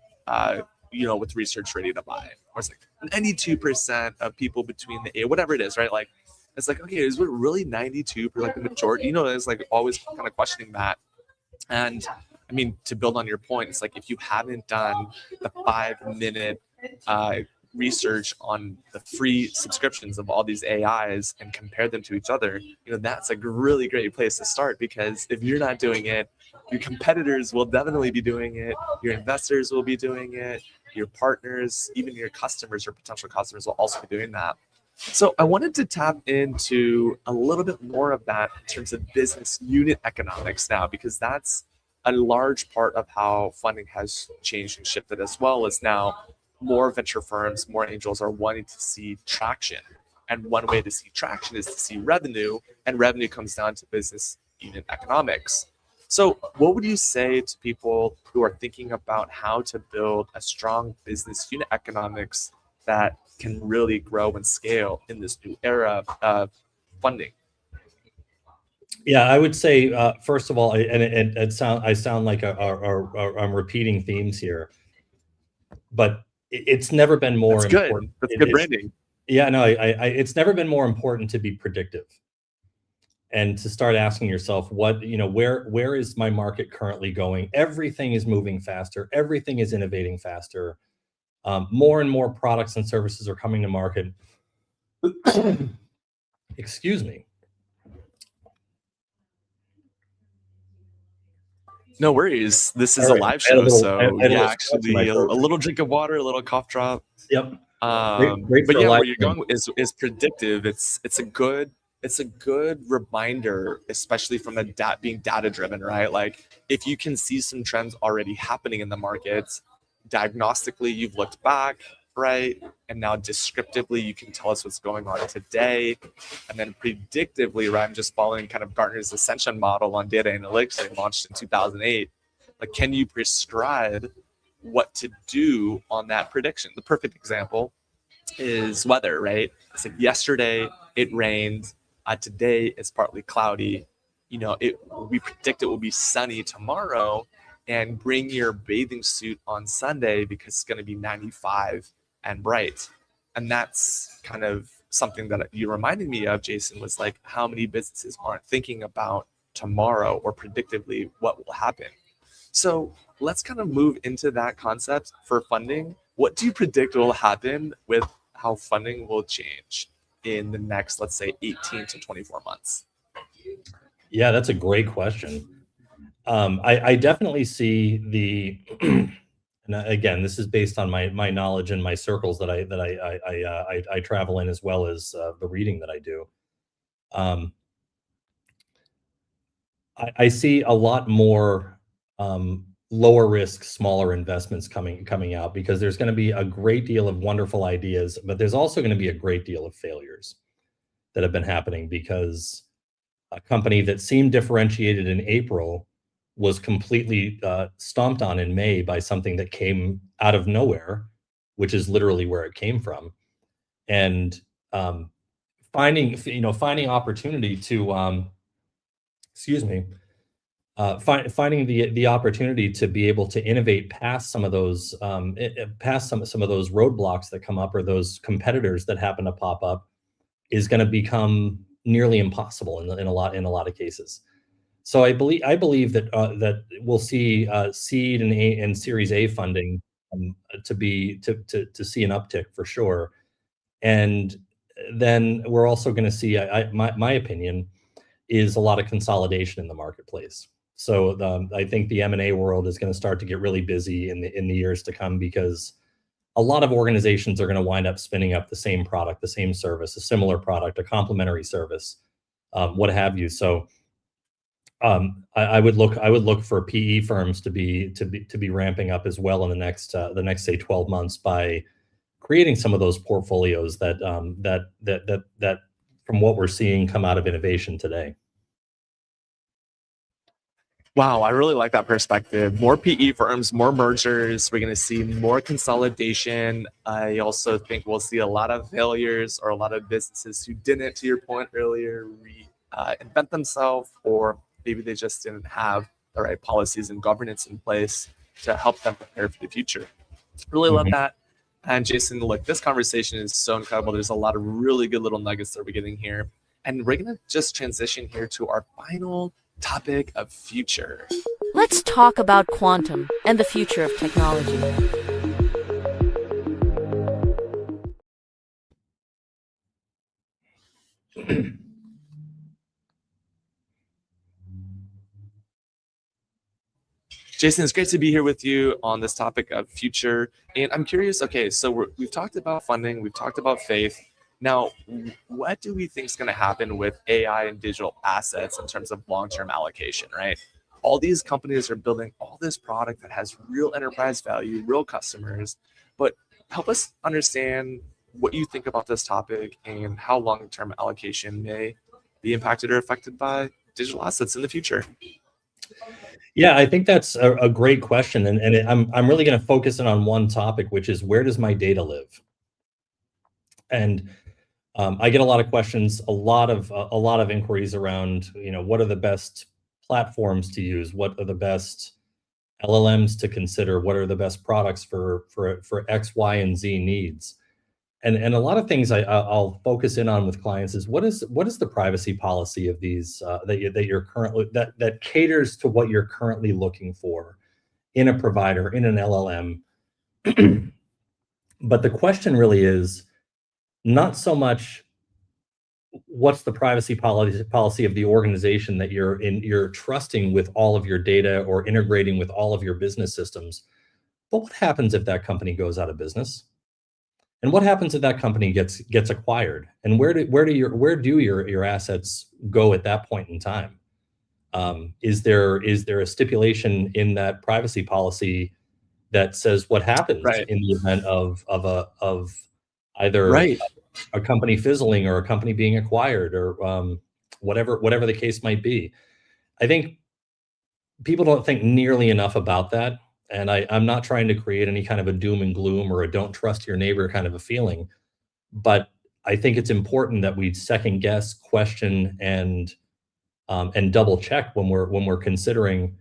with research ready to buy. Or it's like 92% of people between the whatever it is, right? Like, it's like, okay, is it really 92 for like the majority? It's like always kind of questioning that. And I mean, to build on your point, it's like if you haven't done the 5 minute research on the free subscriptions of all these AIs and compare them to each other, that's a really great place to start, because if you're not doing it, your competitors will definitely be doing it, your investors will be doing it, your partners, even your customers or potential customers will also be doing that. So I wanted to tap into a little bit more of that in terms of business unit economics now, because that's a large part of how funding has changed and shifted, as well as now more venture firms, more angels are wanting to see traction. And one way to see traction is to see revenue, and revenue comes down to business unit economics. So what would you say to people who are thinking about how to build a strong business unit economics that can really grow and scale in this new era of funding? Yeah, I would say first of all, I sound like I'm repeating themes here, but it's never been more That's good. important. That's good branding. Yeah, no, it's never been more important to be predictive and to start asking yourself where is my market currently going? Everything is moving faster. Everything is innovating faster. More and more products and services are coming to market. Excuse me. No worries. This is a live show, so yeah, actually a little drink of water, a little cough drop. Yep. Great but yeah, where you're going is predictive. It's a good reminder, especially from being data driven, right? Like if you can see some trends already happening in the markets, diagnostically you've looked back, right? And now descriptively you can tell us what's going on today. And then predictively, right, I'm just following kind of Gartner's Ascension model on data analytics they launched in 2008. Like, can you prescribe what to do on that prediction? The perfect example is weather, right? It's like yesterday it rained, today it's partly cloudy. We predict it will be sunny tomorrow, and bring your bathing suit on Sunday because it's going to be 95 and bright. And that's kind of something that you reminded me of, Jason, was like how many businesses aren't thinking about tomorrow or predictively what will happen. So let's kind of move into that concept for funding. What do you predict will happen with how funding will change in the next, let's say, 18 to 24 months? Yeah, that's a great question. I definitely see the, and again, this is based on my knowledge and my circles that I travel in, as well as the reading that I do. I see a lot more lower risk, smaller investments coming out, because there's going to be a great deal of wonderful ideas, but there's also going to be a great deal of failures that have been happening, because a company that seemed differentiated in April was completely stomped on in May by something that came out of nowhere, which is literally where it came from. And finding opportunity to finding the opportunity to be able to innovate past some of those some of those roadblocks that come up, or those competitors that happen to pop up, is going to become nearly impossible in a lot of cases. So I believe that that we'll see seed and Series A funding to see an uptick for sure, and then we're also going to see, my opinion is, a lot of consolidation in the marketplace. So I think the M&A world is going to start to get really busy in the years to come, because a lot of organizations are going to wind up spinning up the same product, the same service, a similar product, a complementary service, what have you. So I would look for PE firms to be ramping up as well in the next say 12 months, by creating some of those portfolios that what we're seeing come out of innovation today. Wow, I really like that perspective. More PE firms, more mergers. We're going to see more consolidation. I also think we'll see a lot of failures or a lot of businesses who didn't, to your point earlier, reinvent themselves, or maybe they just didn't have the right policies and governance in place to help them prepare for the future. Really love that. And Jason, look, this conversation is so incredible. There's a lot of really good little nuggets that we're getting here. And we're going to just transition here to our final topic of future. Let's talk about quantum and the future of technology. Jason, it's great to be here with you on this topic of future. And I'm curious, okay, so we've talked about funding, we've talked about faith. Now, what do we think is going to happen with AI and digital assets in terms of long-term allocation, right? All these companies are building all this product that has real enterprise value, real customers, but help us understand what you think about this topic and how long-term allocation may be impacted or affected by digital assets in the future. Yeah, I think that's a great question, and I'm really going to focus in on one topic, which is, where does my data live? And I get a lot of questions, a lot of inquiries around, what are the best platforms to use, what are the best LLMs to consider, what are the best products for X, Y, and Z needs. And a lot of things I'll focus in on with clients is, what is the privacy policy of these that you're currently that caters to what you're currently looking for in a provider, in an LLM. But the question really is not so much what's the privacy policy of the organization that you're trusting with all of your data or integrating with all of your business systems, but what happens if that company goes out of business? And what happens if that company gets acquired? And where do your assets go at that point in time? Is there a stipulation in that privacy policy that says what happens in the event of either a company fizzling or a company being acquired, or whatever the case might be? I think people don't think nearly enough about that. And I'm not trying to create any kind of a doom and gloom or a don't trust your neighbor kind of a feeling. But I think it's important that we second guess, question, and double check when we're considering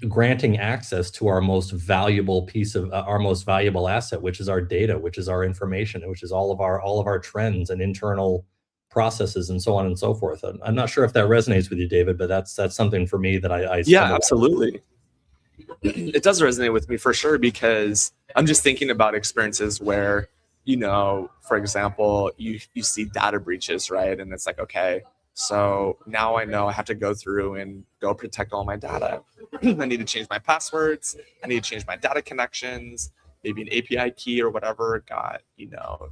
granting access to our most valuable piece of our most valuable asset, which is our data, which is our information, which is all of our trends and internal processes and so on and so forth. I'm not sure if that resonates with you, David, but that's something for me that I yeah, absolutely. It does resonate with me for sure, because I'm just thinking about experiences where, for example, you see data breaches, right? And it's like, okay, so now I know I have to go through and go protect all my data. I need to change my passwords. I need to change my data connections. Maybe an API key or whatever got,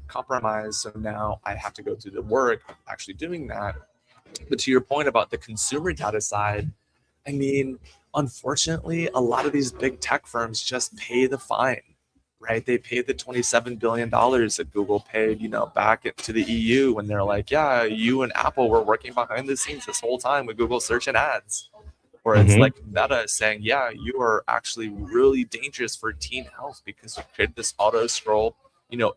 compromised. So now I have to go through the work of actually doing that. But to your point about the consumer data side, I mean, unfortunately, a lot of these big tech firms just pay the fine, right? They paid the $27 billion that Google paid, back to the EU when they're like, yeah, you and Apple were working behind the scenes this whole time with Google Search and Ads. Or it's like Meta saying, yeah, you are actually really dangerous for teen health because you created this auto scroll,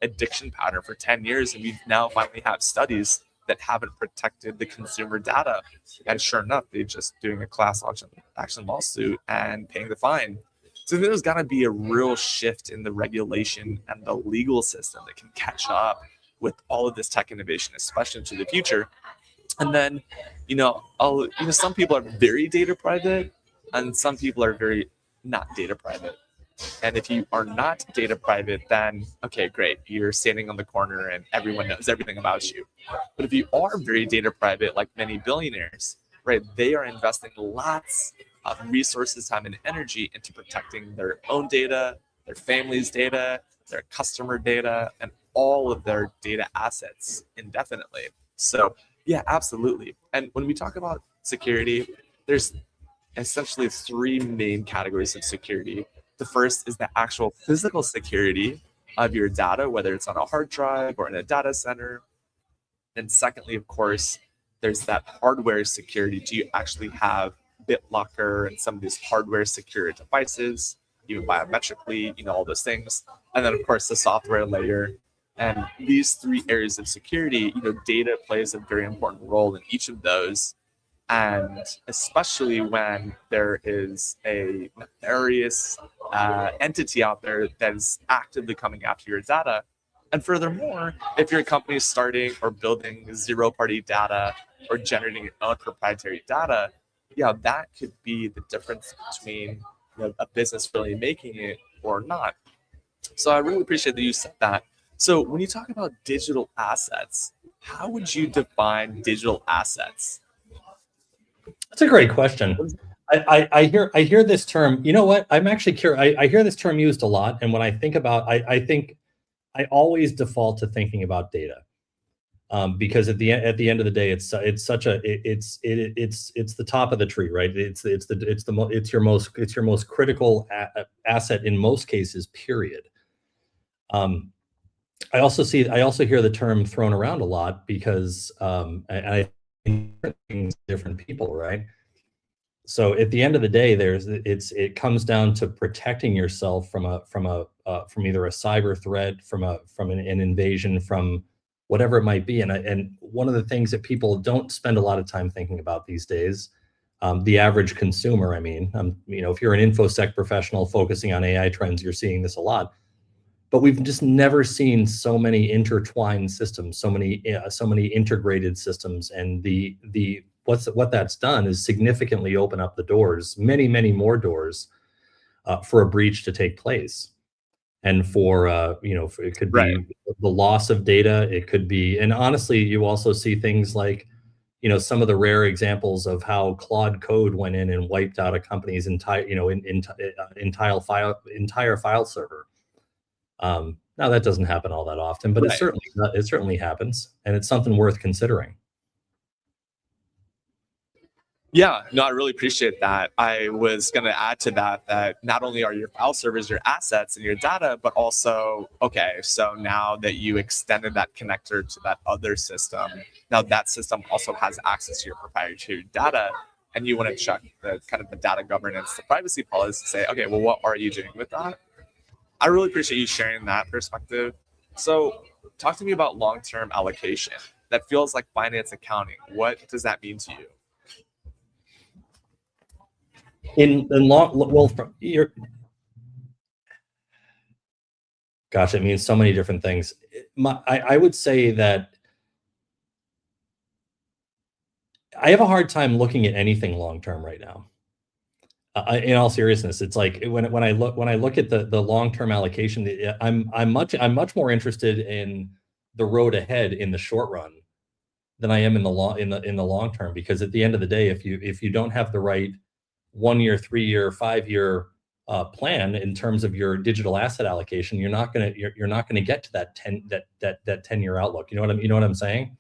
addiction pattern for 10 years. And we now finally have studies that haven't protected the consumer data. And sure enough, they're just doing a class action lawsuit and paying the fine. So there's got to be a real shift in the regulation and the legal system that can catch up with all of this tech innovation, especially into the future. And then, some people are very data private and some people are very not data private. And if you are not data private, then, okay, great. You're standing on the corner and everyone knows everything about you. But if you are very data private, like many billionaires, right, they are investing lots of resources, time, and energy into protecting their own data, their family's data, their customer data, and all of their data assets indefinitely. So, yeah, absolutely. And when we talk about security, there's essentially three main categories of security. The first is the actual physical security of your data, whether it's on a hard drive or in a data center. And secondly, of course, there's that hardware security. Do you actually have BitLocker and some of these hardware secure devices, even biometrically, all those things. And then of course the software layer. And these three areas of security, data plays a very important role in each of those. And especially when there is a nefarious entity out there that is actively coming after your data. And furthermore, if your company is starting or building zero-party data or generating your own proprietary data, yeah, that could be the difference between a business really making it or not. So I really appreciate that you said that. So when you talk about digital assets, how would you define digital assets? That's a great question. I hear this term. You know what? I'm actually curious. I hear this term used a lot, and when I think about, I think I always default to thinking about data, because at the end of the day, it's the top of the tree, right? It's your most critical asset in most cases. Period. I also hear the term thrown around a lot because I think different people, right? So at the end of the day, it comes down to protecting yourself from either a cyber threat, from an invasion, from whatever it might be. And one of the things that people don't spend a lot of time thinking about these days, the average consumer, if you're an InfoSec professional focusing on AI trends, you're seeing this a lot. But we've just never seen so many intertwined systems, so many integrated systems, and what that's done is significantly open up the doors, many more doors, for a breach to take place, and for it could be the loss of data, it could be, and honestly, you also see things like, some of the rare examples of how Claude Code went in and wiped out a company's entire file server. Now that doesn't happen all that often, but it certainly happens, and it's something worth considering. Yeah, no, I really appreciate that. I was going to add to that not only are your file servers your assets and your data, but also, okay, so now that you extended that connector to that other system, now that system also has access to your proprietary data, and you want to check the kind of the data governance, the privacy policy to say, okay, well, what are you doing with that? I really appreciate you sharing that perspective. So talk to me about long-term allocation. That feels like finance accounting. What does that mean to you? Gosh, it means so many different things. I would say that I have a hard time looking at anything long-term right now. In all seriousness, it's like when I look at the long-term allocation, I'm much more interested in the road ahead in the short run than I am in the long term, because at the end of the day, if you don't have the right 1 year, 3 year, 5 year plan in terms of your digital asset allocation, you're not gonna get to that 10-year outlook. You know what I'm saying?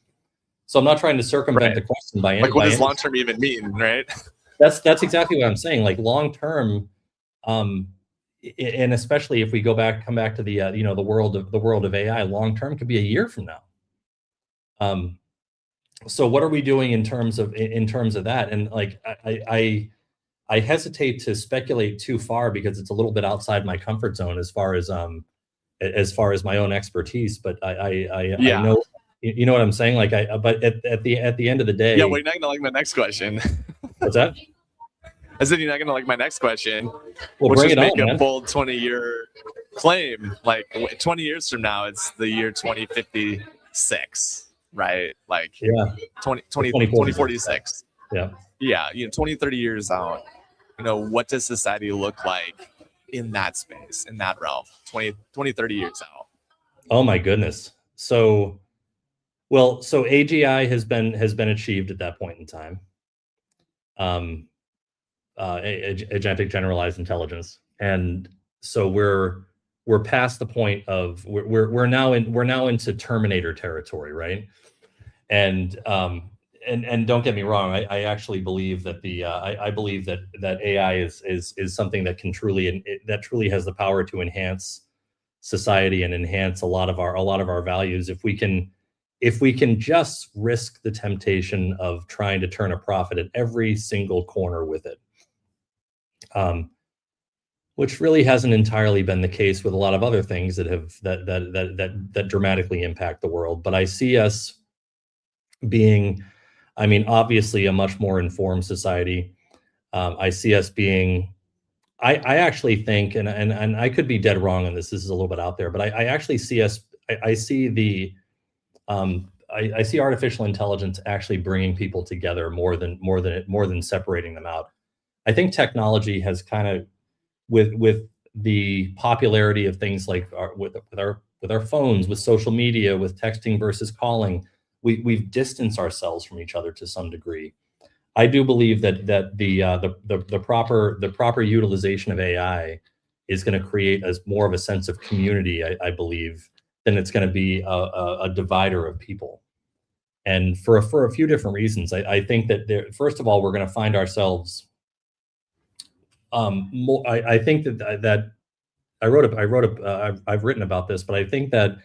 So I'm not trying to circumvent the question by what does long term even mean, right? That's exactly what I'm saying. Like long term, and especially if we come back to the the world of AI, long term could be a year from now. So what are we doing in terms of that? And like I hesitate to speculate too far because it's a little bit outside my comfort zone as far as my own expertise. But I know, you know what I'm saying. Like but at the end of the day, yeah. Well, you're not gonna like my next question. What's that? I said you're not gonna like my next question. Well, which bring is it on, make a man. bold 20-year claim. Like 20 years from now, it's the year 2056. Right, like 2046. Yeah, 20, 30 years out, what does society look like in that space, in that realm, 20, 30 years out? Oh my goodness. So AGI has been achieved at that point in time. Agentic generalized intelligence, and so we're past the point of we're now into Terminator territory, right? And don't get me wrong, I actually believe that I believe that AI is something that can truly has the power to enhance society and enhance a lot of our values if we can if we can just risk the temptation of trying to turn a profit at every single corner with it, which really hasn't entirely been the case with a lot of other things that dramatically impact the world. But I see us being, I mean, obviously a much more informed society. I see us being, I actually think, and I could be dead wrong on this. This is a little bit out there, but I actually see us. I see the, I see artificial intelligence actually bringing people together more than separating them out. I think technology has kind of, with the popularity of things like with our phones, with social media, with texting versus calling, we've distanced ourselves from each other to some degree. I do believe that the proper utilization of AI is going to create as more of a sense of community, I believe, than it's going to be a divider of people. And for a few different reasons, I think that first of all, we're going to find ourselves. I think that I've written about this, but I think that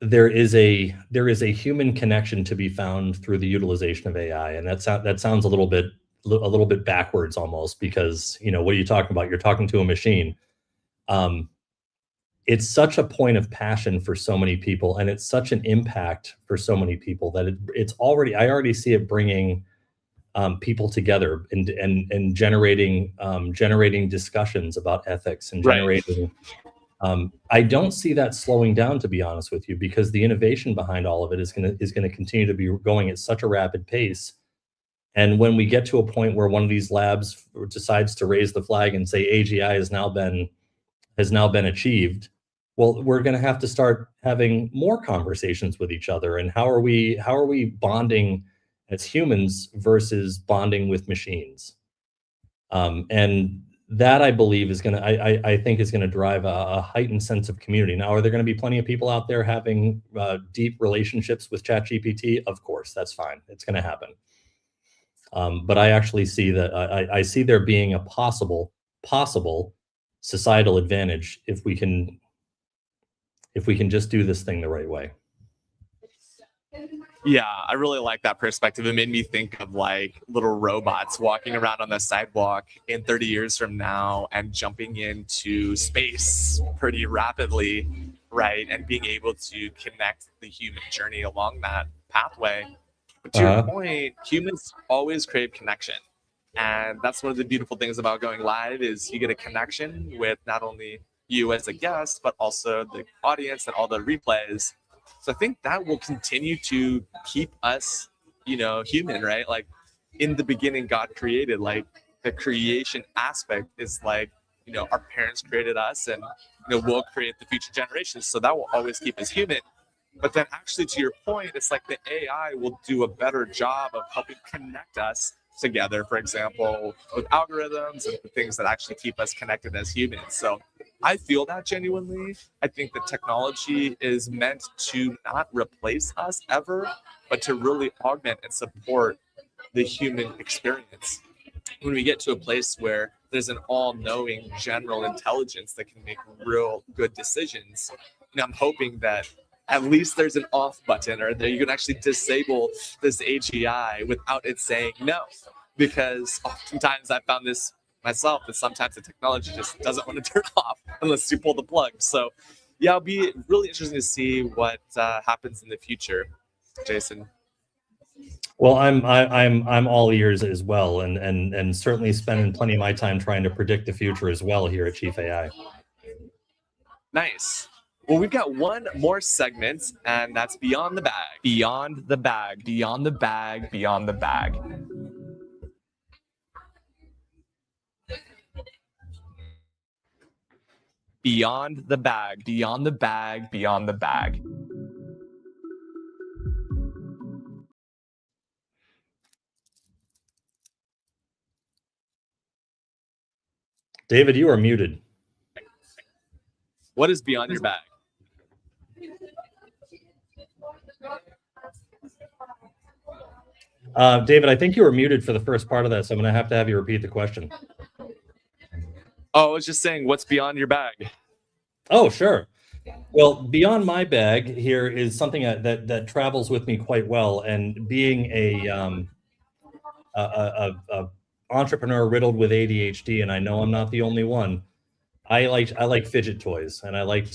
there is a human connection to be found through the utilization of AI, and that sounds a little bit backwards almost, because what are you talking about? You're talking to a machine. It's such a point of passion for so many people, and it's such an impact for so many people that I already see it bringing people together and generating discussions about ethics and generating. I don't see that slowing down, to be honest with you, because the innovation behind all of it is going to continue to be going at such a rapid pace. And when we get to a point where one of these labs decides to raise the flag and say AGI has now been achieved, well, we're going to have to start having more conversations with each other. And how are we bonding as humans versus bonding with machines? And that, I believe, is going to, I think, is going to drive a heightened sense of community. Now, are there going to be plenty of people out there having deep relationships with ChatGPT? Of course, that's fine. It's going to happen. But I actually see that I see there being a possible societal advantage if we can just do this thing the right way. Yeah, I really like that perspective. It made me think of like little robots walking around on the sidewalk in 30 years from now and jumping into space pretty rapidly, right? And being able to connect the human journey along that pathway. But to your point, humans always crave connection. And that's one of the beautiful things about going live is you get a connection with not only you as a guest, but also the audience and all the replays. So I think that will continue to keep us, human, right? Like in the beginning, God created, like the creation aspect is like, our parents created us and, we'll create the future generations. So that will always keep us human. But then actually, to your point, it's like the AI will do a better job of helping connect us together, for example, with algorithms and the things that actually keep us connected as humans. So I feel that genuinely. I think that technology is meant to not replace us ever, but to really augment and support the human experience. When we get to a place where there's an all-knowing general intelligence that can make real good decisions, I'm hoping that at least there's an off button, or that you can actually disable this AGI without it saying no. Because oftentimes I found this myself, that sometimes the technology just doesn't want to turn off unless you pull the plug. So yeah, it'll be really interesting to see what happens in the future, Jason. Well, I'm all ears as well, and certainly spending plenty of my time trying to predict the future as well here at Chief AI. Nice. Well, we've got one more segment, and that's Beyond the Bag. Beyond the Bag. Beyond the Bag. Beyond the Bag. Beyond the Bag. Beyond the Bag. Beyond the Bag. David, you are muted. What is beyond your bag? David, I think you were muted for the first part of that, so I'm going to have you repeat the question. Oh, I was just saying, what's beyond your bag? Oh, sure. Well, beyond my bag here is something that travels with me quite well, and being a entrepreneur riddled with ADHD, and I know I'm not the only one. I like fidget toys, and I like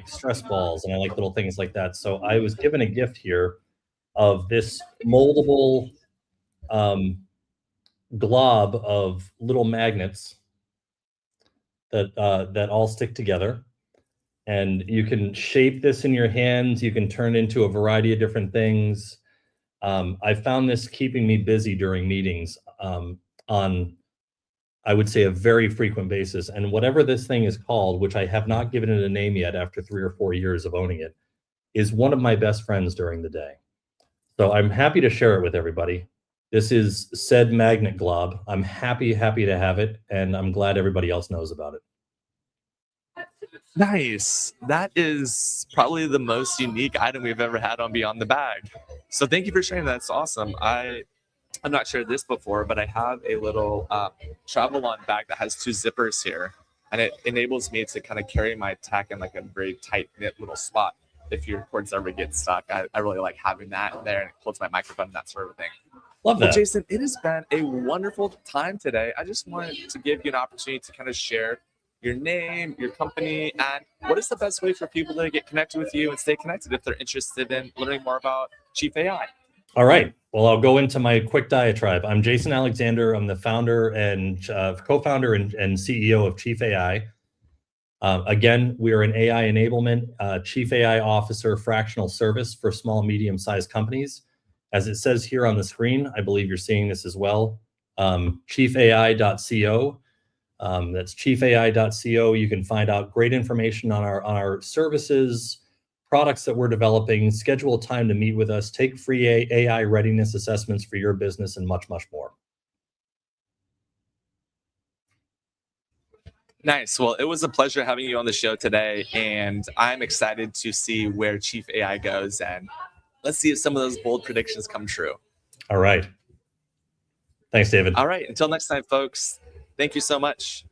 stress balls, and I like little things like that. So I was given a gift here of this moldable glob of little magnets that all stick together, and you can shape this in your hands. You can turn into a variety of different things. I found this keeping me busy during meetings on, I would say, a very frequent basis. And whatever this thing is called, which I have not given it a name yet after 3 or 4 years of owning it, is one of my best friends during the day. So I'm happy to share it with everybody. This is said magnet glob. I'm happy to have it, and I'm glad everybody else knows about it. Nice. That is probably the most unique item we've ever had on Beyond the Bag. So thank you for sharing that. That's awesome. I'm not shared this before, but I have a little travel on bag that has 2 zippers here, and it enables me to kind of carry my tech in like a very tight knit little spot. If your cords ever get stuck, I really like having that in there, and it holds my microphone and that sort of thing. Love that. Well, Jason, it has been a wonderful time today. I just wanted to give you an opportunity to kind of share your name, your company, and what is the best way for people to get connected with you and stay connected if they're interested in learning more about Chief AI. All right. Well, I'll go into my quick diatribe. I'm Jason Alexander. I'm the founder and co-founder and CEO of Chief AI. Again, we are an AI enablement Chief AI Officer fractional service for small, medium-sized companies. As it says here on the screen, I believe you're seeing this as well. chiefai.co. That's chiefai.co. You can find out great information on our services, products that we're developing, schedule a time to meet with us, take free AI readiness assessments for your business, and much, much more. Nice. Well, it was a pleasure having you on the show today, and I'm excited to see where Chief AI goes, and let's see if some of those bold predictions come true. All right. Thanks, David. All right. Until next time, folks. Thank you so much.